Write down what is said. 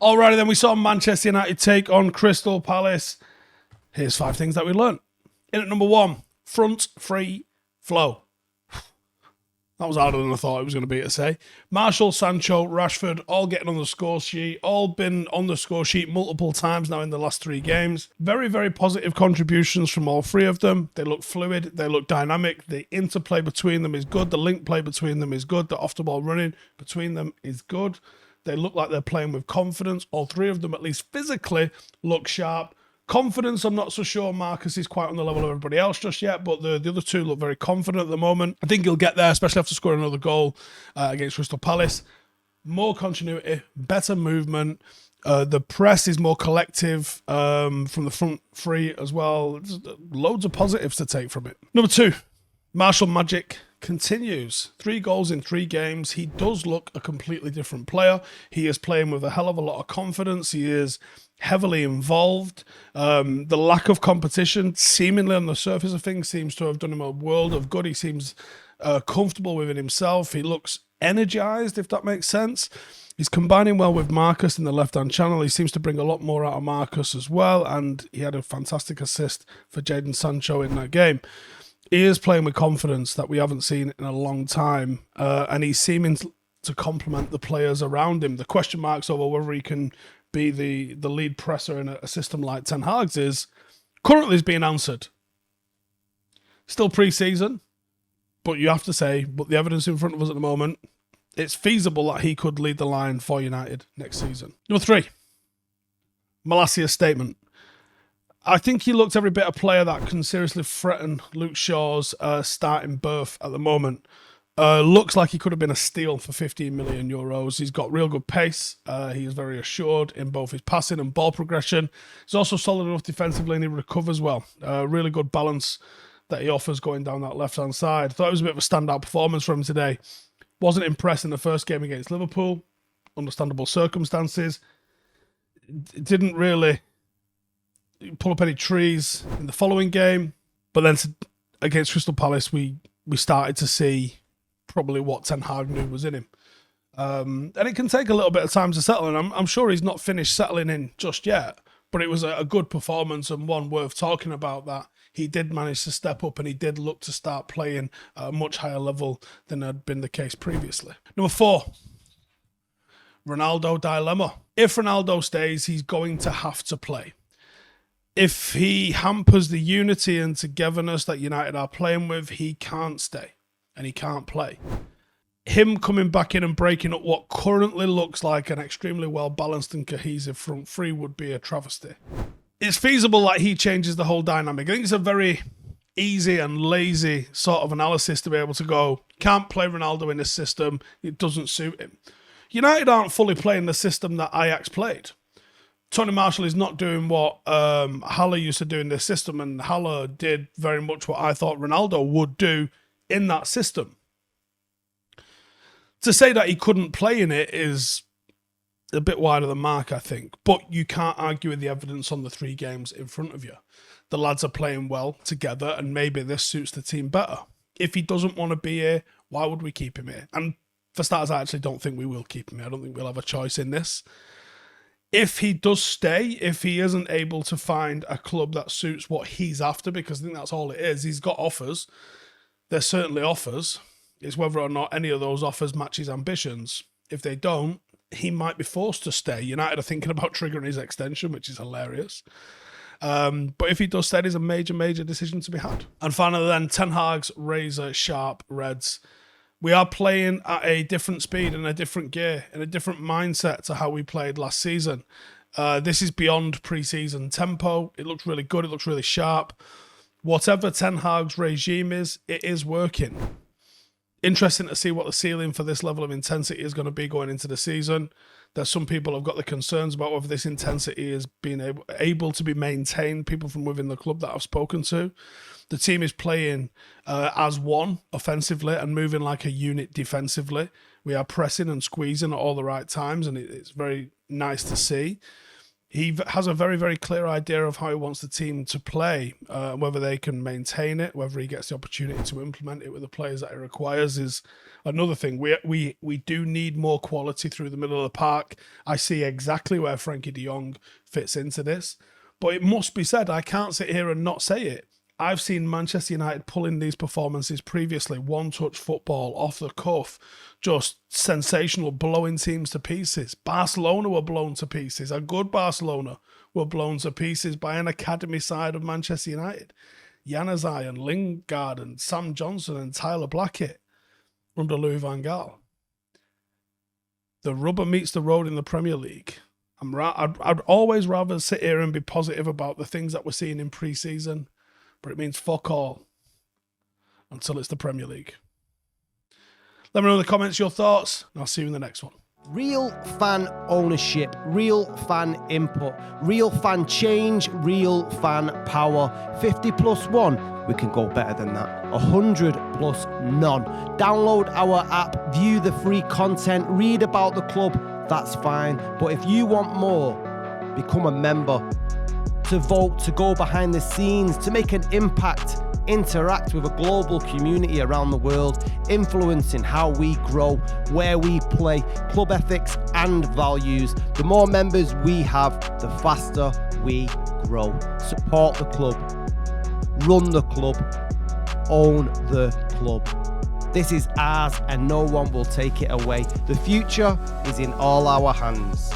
Alrighty then, we saw Manchester United take on Crystal Palace. Here's 5 things that we learned. In at number 1, front free flow. That was harder than I thought it was going to be to say. Martial, Sancho, Rashford, all getting on the score sheet, all been on the score sheet multiple times now in the last 3 games. Very, very positive contributions from all 3 of them. They look fluid, they look dynamic, the interplay between them is good, the link play between them is good, the off-the-ball running between them is good. They look like they're playing with confidence. All 3 of them, at least physically, look sharp. Confidence, I'm not so sure Marcus is quite on the level of everybody else just yet, but the other 2 look very confident at the moment. I think he'll get there, especially after scoring another goal against Crystal Palace. More continuity, better movement. The press is more collective from the front 3 as well. There's loads of positives to take from it. Number 2, Martial magic continues. 3 goals in 3 games. He does look a completely different player. He is playing with a hell of a lot of confidence. He is heavily involved. The lack of competition, seemingly on the surface of things, seems to have done him a world of good. He seems comfortable within himself. He looks energized, if that makes sense. He's combining well with Marcus in the left-hand channel. He seems to bring a lot more out of Marcus as well, and he had a fantastic assist for Jadon Sancho in that game. He is playing with confidence that we haven't seen in a long time, and he's seeming to complement the players around him. The question marks over whether he can be the lead presser in a system like Ten Hag's is currently being answered. Still pre-season, but you have to say, but the evidence in front of us at the moment, it's feasible that he could lead the line for United next season. Number 3, Malacia's statement. I think he looks every bit a player that can seriously threaten Luke Shaw's starting berth at the moment. Looks like he could have been a steal for 15 million euros. He's got real good pace. He is very assured in both his passing and ball progression. He's also solid enough defensively and he recovers well. Really good balance that he offers going down that left-hand side. Thought it was a bit of a standout performance from him today. Wasn't impressed in the first game against Liverpool. Understandable circumstances. Didn't really pull up any trees in the following game. But then against Crystal Palace, we started to see probably what Ten Hag knew was in him. And it can take a little bit of time to settle in. I'm sure he's not finished settling in just yet, but it was a good performance and one worth talking about, that he did manage to step up and he did look to start playing at a much higher level than had been the case previously. Number 4, Ronaldo dilemma. If Ronaldo stays, he's going to have to play. If he hampers the unity and togetherness that United are playing with, he can't stay and he can't play. Him coming back in and breaking up what currently looks like an extremely well-balanced and cohesive front 3 would be a travesty. It's feasible that he changes the whole dynamic. I think it's a very easy and lazy sort of analysis to be able to go, can't play Ronaldo in this system, it doesn't suit him. United aren't fully playing the system that Ajax played. Tony Marshall is not doing what Haller used to do in this system, and Haller did very much what I thought Ronaldo would do in that system. To say that he couldn't play in it is a bit wide of the mark, I think. But you can't argue with the evidence on the 3 games in front of you. The lads are playing well together, and maybe this suits the team better. If he doesn't want to be here, why would we keep him here? And for starters, I actually don't think we will keep him here. I don't think we'll have a choice in this. If he does stay, if he isn't able to find a club that suits what he's after, because I think that's all it is, he's got offers. There's certainly offers. It's whether or not any of those offers match his ambitions. If they don't, he might be forced to stay. United are thinking about triggering his extension, which is hilarious. But if he does stay, there's a major, major decision to be had. And finally then, Ten Hag's razor sharp Reds. We are playing at a different speed and a different gear and a different mindset to how we played last season. This is beyond pre-season tempo. It looks really good. It looks really sharp. Whatever Ten Hag's regime is, it is working. Interesting to see what the ceiling for this level of intensity is going to be going into the season. There's some people have got the concerns about whether this intensity is being able to be maintained, people from within the club that I've spoken to. The team is playing as one offensively and moving like a unit defensively. We are pressing and squeezing at all the right times, and it's very nice to see. He has a very, very clear idea of how he wants the team to play. Whether they can maintain it, whether he gets the opportunity to implement it with the players that he requires is another thing. We do need more quality through the middle of the park. I see exactly where Frankie de Jong fits into this. But it must be said, I can't sit here and not say it. I've seen Manchester United pull in these performances previously, one-touch football, off the cuff, just sensational, blowing teams to pieces. Barcelona were blown to pieces. A good Barcelona were blown to pieces by an academy side of Manchester United. Januzaj and Lingard and Sam Johnson and Tyler Blackett under Louis van Gaal. The rubber meets the road in the Premier League. I'd always rather sit here and be positive about the things that we're seeing in pre-season, but it means fuck all until it's the Premier League. Let me know in the comments your thoughts, and I'll see you in the next one. Real fan ownership, real fan input, real fan change, real fan power. 50 plus 1, we can go better than that. 100 plus none. Download our app, view the free content, read about the club, that's fine. But if you want more, become a member. To vote, to go behind the scenes, to make an impact, interact with a global community around the world, influencing how we grow, where we play, club ethics and values. The more members we have, the faster we grow. Support the club, run the club, own the club. This is ours and no one will take it away. The future is in all our hands.